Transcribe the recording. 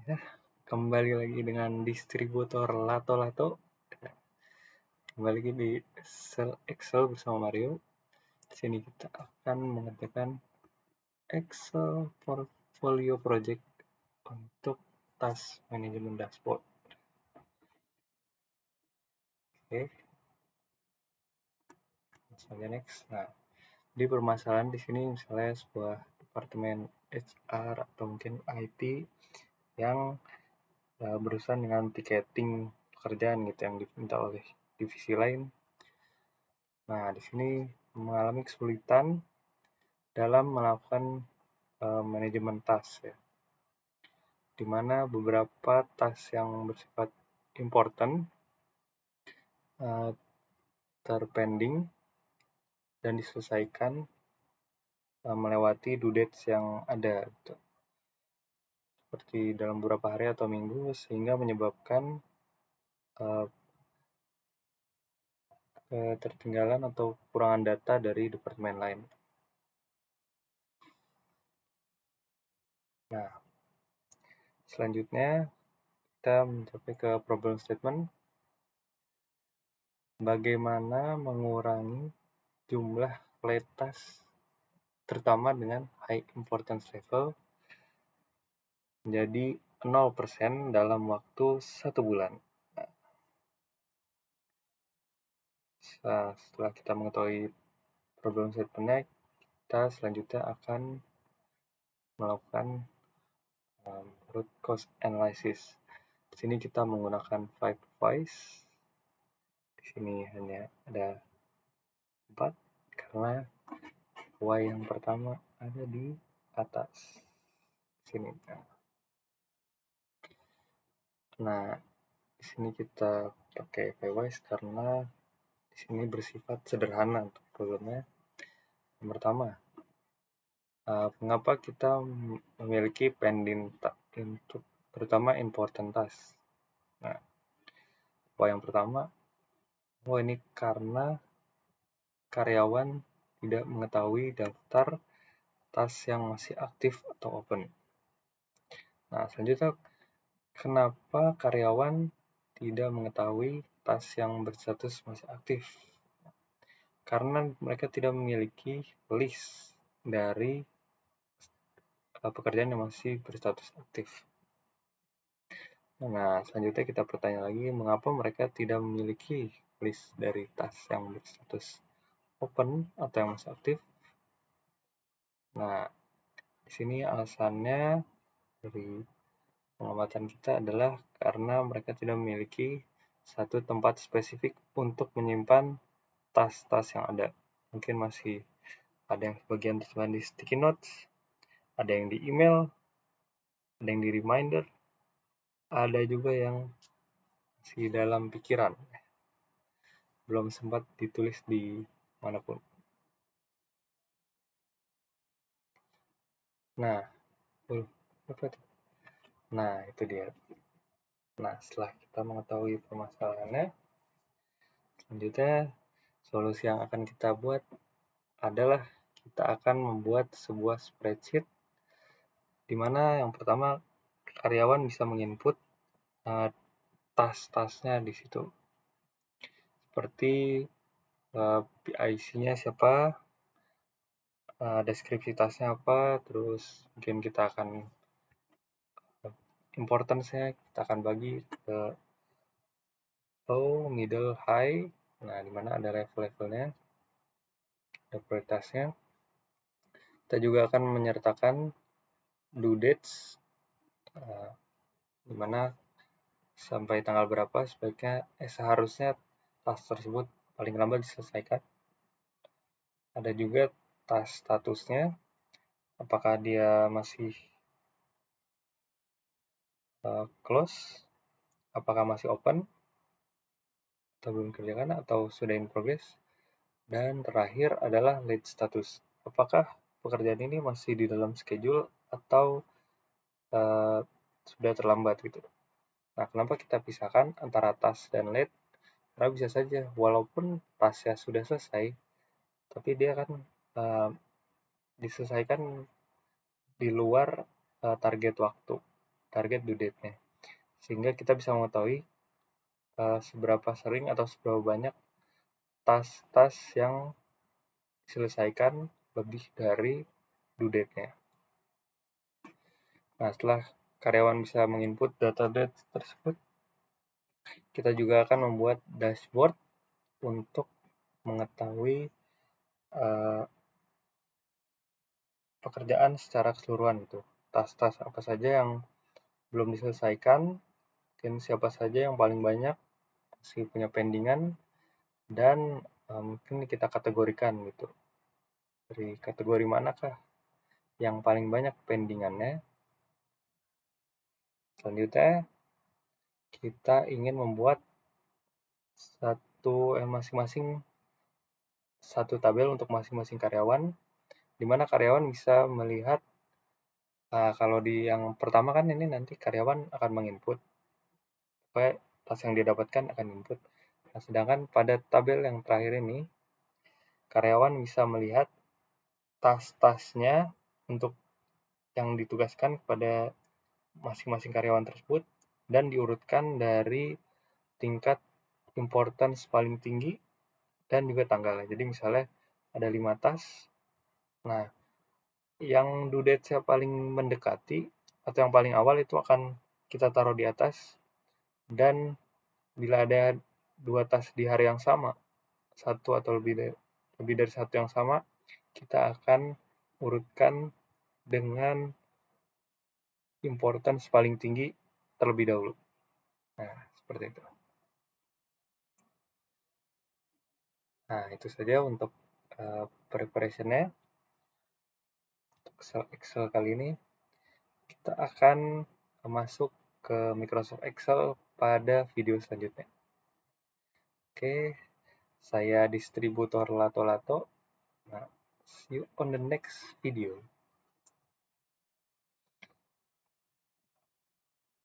Ya, kembali lagi dengan distributor Lato-Lato. Kembali lagi di Sel Excel bersama Mario. Di sini kita akan mengerjakan Excel Portfolio Project untuk task manajemen dashboard. Oke, sampai next. Nah, di permasalahan di sini misalnya sebuah departemen HR atau mungkin IT yang berurusan dengan tiketing pekerjaan gitu yang diminta oleh divisi lain. Nah, di sini mengalami kesulitan dalam melakukan manajemen task ya, di mana beberapa task yang bersifat important terpending dan diselesaikan melewati due dates yang ada gitu. Seperti dalam beberapa hari atau minggu, sehingga menyebabkan ketertinggalan atau kekurangan data dari departemen lain. Nah, selanjutnya kita mencapai ke problem statement. Bagaimana mengurangi jumlah late task terutama dengan high importance level menjadi 0% dalam waktu 1 bulan. Nah, setelah kita mengetahui problem statement-nya, kita selanjutnya akan melakukan root cause analysis. Di sini kita menggunakan 5 whys. Di sini hanya ada 4 karena why yang pertama ada di atas sini. Nah, di sini kita pakai 5 whys karena di sini bersifat sederhana untuk problemnya. Yang pertama, mengapa kita memiliki pending untuk terutama important task. Nah, yang pertama, ini karena karyawan tidak mengetahui daftar task yang masih aktif atau open. Nah, selanjutnya, kenapa karyawan tidak mengetahui task yang berstatus masih aktif? Karena mereka tidak memiliki list dari pekerjaan yang masih berstatus aktif. Nah, selanjutnya kita bertanya lagi, mengapa mereka tidak memiliki list dari task yang berstatus open atau yang masih aktif? Nah, di sini alasannya dari pengamatan kita adalah karena mereka tidak memiliki satu tempat spesifik untuk menyimpan task-task yang ada. Mungkin masih ada yang sebagian tersimpan di sticky notes, ada yang di email, ada yang di reminder, ada juga yang masih dalam pikiran, belum sempat ditulis di manapun. Nah, itu dia. Nah, setelah kita mengetahui permasalahannya, selanjutnya solusi yang akan kita buat adalah kita akan membuat sebuah spreadsheet di mana yang pertama karyawan bisa menginput task-tasknya di situ. Seperti PIC-nya siapa, deskripsi tasknya apa, terus mungkin kita akan importance-nya kita akan bagi ke low, middle, high. Nah, di mana ada level-levelnya, ada prioritasnya. Kita juga akan menyertakan due dates, di mana sampai tanggal berapa seharusnya task tersebut paling lambat diselesaikan. Ada juga task statusnya, apakah dia masih close, apakah masih open, atau belum dikerjakan, atau sudah in progress. Dan terakhir adalah late status, apakah pekerjaan ini masih di dalam schedule atau sudah terlambat gitu. Nah, kenapa kita pisahkan antara task dan late? Karena bisa saja walaupun tasknya sudah selesai, tapi dia akan diselesaikan di luar target waktu. target due date-nya. Sehingga kita bisa mengetahui seberapa sering atau seberapa banyak tas-tas yang diselesaikan lebih dari due date-nya. Nah, setelah karyawan bisa menginput data-data tersebut, kita juga akan membuat dashboard untuk mengetahui pekerjaan secara keseluruhan gitu. Tas-tas apa saja yang belum diselesaikan, dan siapa saja yang paling banyak masih punya pendingan, dan mungkin kita kategorikan gitu. Dari kategori manakah yang paling banyak pendingannya. Selanjutnya, kita ingin membuat masing-masing satu tabel untuk masing-masing karyawan, di mana karyawan bisa melihat kalau di yang pertama kan ini nanti karyawan akan menginput, supaya tas yang didapatkan akan input. Nah, sedangkan pada tabel yang terakhir ini, karyawan bisa melihat tas-tasnya untuk yang ditugaskan kepada masing-masing karyawan tersebut dan diurutkan dari tingkat importance paling tinggi dan juga tanggalnya. Jadi misalnya ada 5 tas, nah yang due date-nya paling mendekati atau yang paling awal itu akan kita taruh di atas, dan bila ada 2 tas di hari yang sama, satu atau lebih dari satu yang sama, kita akan urutkan dengan importance paling tinggi terlebih dahulu. Nah, seperti itu. Nah, itu saja untuk preparation-nya. Untuk Excel kali ini, kita akan masuk ke Microsoft Excel pada video selanjutnya. Oke, saya distributor Lato-Lato. Nah, see you on the next video.